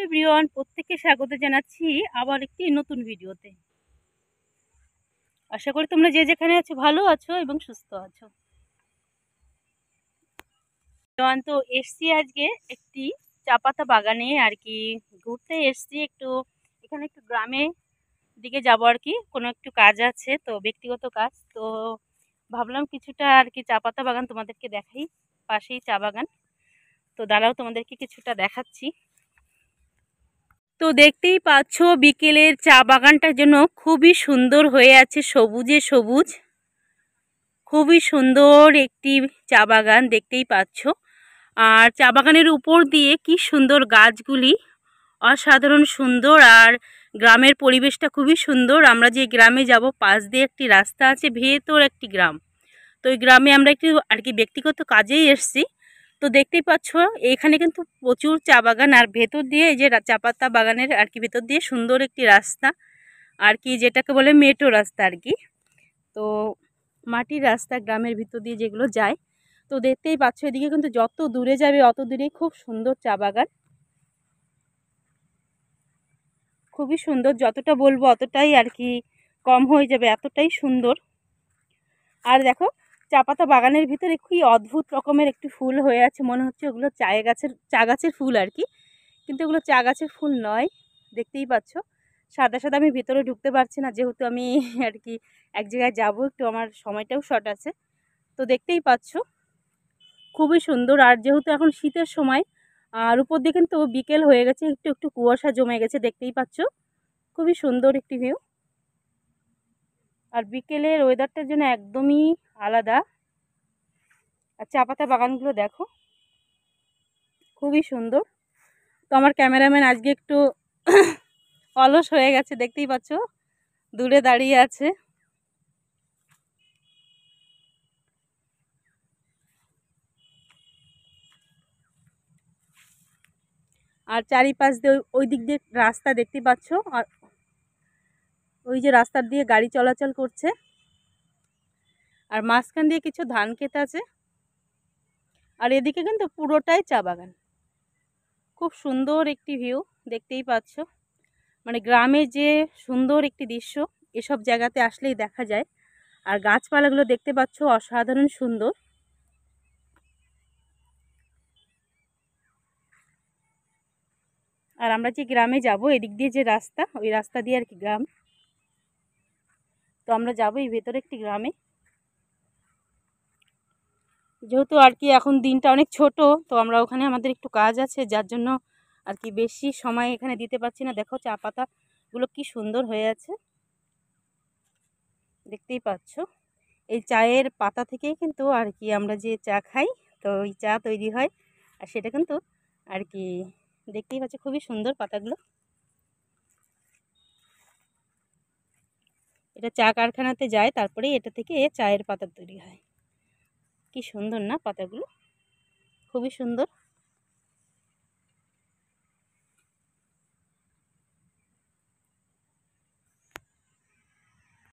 Everyone, প্রত্যেককে স্বাগত জানাচ্ছি আবার একটি নতুন ভিডিওতে। আশা করি তোমরা যে যেখানে আছো ভালো আছো এবং সুস্থ আছো। তো এসছি আজকে একটি চা পাতা বাগানে আর কি ঘুরতে এসছি। এখানে একটু গ্রামে দিকে যাবো আর কি, কোনো একটু কাজ আছে, তো ব্যক্তিগত কাজ। তো ভাবলাম কিছুটা আর কি চা পাতা বাগান তোমাদেরকে দেখাই, পাশেই চা বাগান। তো দাঁড়াও, তোমাদেরকে কিছুটা দেখাচ্ছি। তো দেখতেই পাচ্ছ বিকেলের চা বাগানটার জন্য খুবই সুন্দর হয়ে আছে, সবুজে সবুজ, খুবই সুন্দর একটি চা বাগান দেখতেই পাচ্ছ। আর চা বাগানের উপর দিয়ে কি সুন্দর গাছগুলি, অসাধারণ সুন্দর। আর গ্রামের পরিবেশটা খুবই সুন্দর। আমরা যে গ্রামে যাব পাশ দিয়ে একটি রাস্তা আছে, ভেতর একটি গ্রাম। তো ওই গ্রামে আমরা একটু আর কি ব্যক্তিগত কাজেই এসছি। তো দেখতেই পাচ্ছ এখানে কিন্তু প্রচুর চা বাগান, আর ভেতর দিয়ে এই যে চা পাতা বাগানের আর কি ভেতর দিয়ে সুন্দর একটি রাস্তা আর কি, যেটাকে বলে মেঠো রাস্তা আর কি। তো মাটির রাস্তা গ্রামের ভিতর দিয়ে যেগুলো যায়। তো দেখতেই পাচ্ছ এদিকে কিন্তু যত দূরে যাবে অত দূরেই খুব সুন্দর চা বাগান, খুবই সুন্দর। যতটা বলবো অতটাই আর কি কম হয়ে যাবে, এতটাই সুন্দর। আর দেখো চা পাতা বাগানের ভিতরে কি অদ্ভুত রকমের একটি ফুল হয়ে আছে, মনে হচ্ছে ওগুলো চা গাছের ফুল আর কি, কিন্তু ওগুলো চা গাছের ফুল নয়। দেখতেই পাচ্ছ সাদা সাদা। আমি ভেতরে ঢুকতে পারছি না যেহেতু আমি আর কি এক জায়গায় যাবো, একটু আমার সময়টাও শর্ট আছে। তো দেখতেই পাচ্ছ খুবই সুন্দর। আর যেহেতু এখন শীতের সময়, আর উপর দিয়ে কিন্তু বিকেল হয়ে গেছে, একটু একটু কুয়াশা জমে গেছে, দেখতেই পাচ্ছ খুবই সুন্দর একটি ভিউ। আর বিকেলের ওয়েদারটার জন্য একদমই আলাদা। আর চা পাতা বাগানগুলো দেখো খুবই সুন্দর। তো আমার ক্যামেরাম্যান আজকে একটু অলস হয়ে গেছে, দেখতেই পাচ্ছ দূরে দাঁড়িয়ে আছে। আর চারিপাশ দিয়ে ওই দিক দিয়ে রাস্তা দেখতেই পাচ্ছ, আর ওই যে রাস্তার দিয়ে গাড়ি চলাচল করছে। আর মাঝখান দিয়ে কিছু ধান ক্ষেত আছে। আর এদিকে কিন্তু পুরোটাই চা বাগান, খুব সুন্দর একটি ভিউ দেখতেই পাচ্ছ। মানে গ্রামে যে সুন্দর একটি দৃশ্য এসব জায়গাতে আসলেই দেখা যায়। আর গাছপালাগুলো দেখতে পাচ্ছ অসাধারণ সুন্দর। আর আমরা যে গ্রামে যাব এদিক দিয়ে যে রাস্তা, ওই রাস্তা দিয়ে আর কি গ্রাম। তো আমরা যাবো এই ভেতরে একটি গ্রামে, যেহেতু আর কি এখন দিনটা অনেক ছোট। তো আমরা ওখানে আমাদের একটু কাজ আছে, যার জন্য আর কি বেশি সময় এখানে দিতে পারছি না। দেখো চা পাতাগুলো কি সুন্দর হয়ে আছে, দেখতেই পাচ্ছ। এই চায়ের পাতা থেকেই কিন্তু আর কি আমরা যে চা খাই, তো ওই চা তৈরি হয়। আর সেটা কিন্তু আর কি দেখতেই পাচ্ছ খুবই সুন্দর পাতাগুলো। এটা চা কারখানাতে যায়, তারপরে এটা থেকে চায়ের পাতা তৈরি হয়। কি সুন্দর না পাতাগুলো, খুবই সুন্দর।